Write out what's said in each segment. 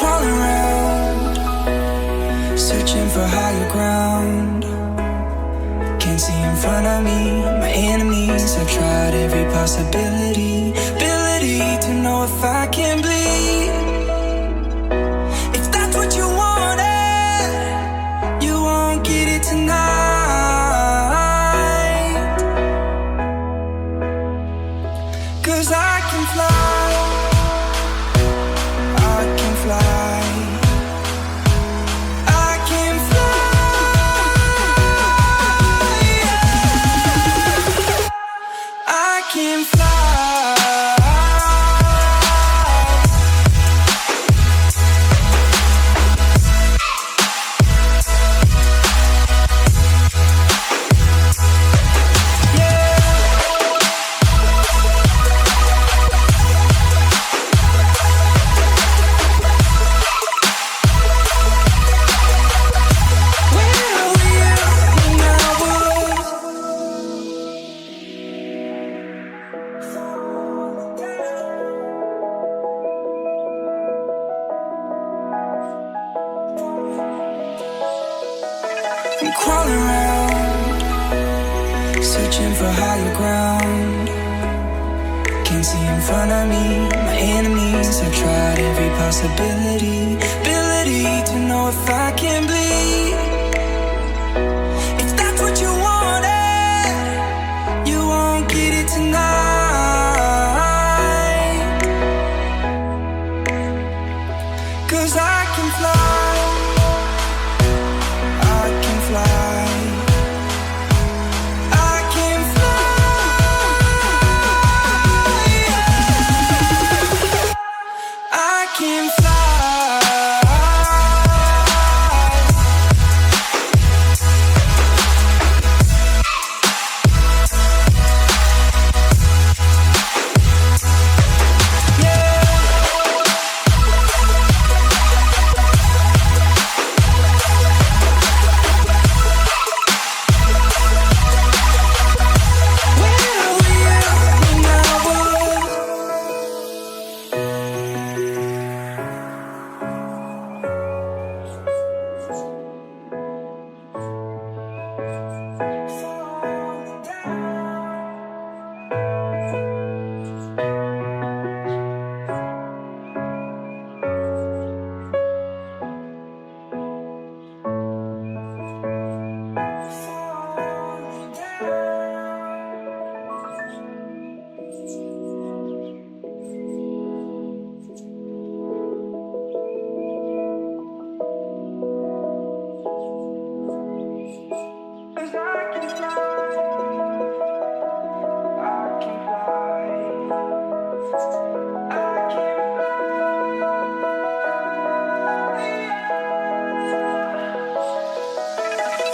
crawling around, searching for higher ground. Can't see in front of me, my enemies. I've tried every possibility, ability to know if I can bleed. If that's what you wanted, you won't get it tonight. 'Cause I can fly, I can fly. Can fly. I'm crawling around, searching for higher ground. Can't see in front of me, my enemies. I've tried every possibility, ability to know if I can bleed. If that's what you wanted, you won't get it tonight. 'Cause I can fly,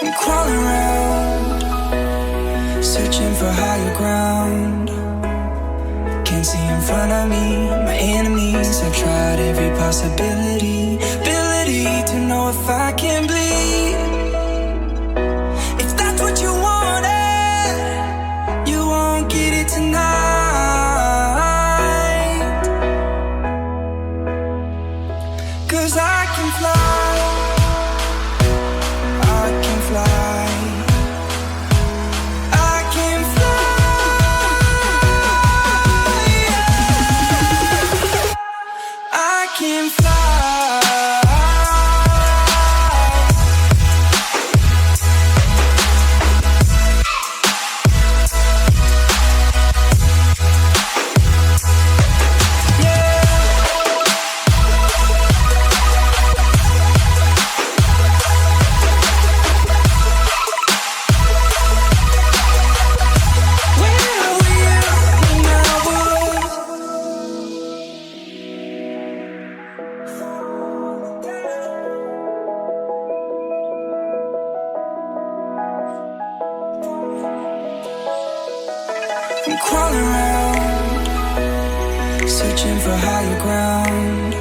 I'm crawling around, searching for higher ground. Can't see in front of me, my enemies. I've tried every possibility, ability to know if I can bleed. If that's what you wanted, you won't get it tonight. 'Cause I can fly, can fly. I'm crawling around, searching for higher ground.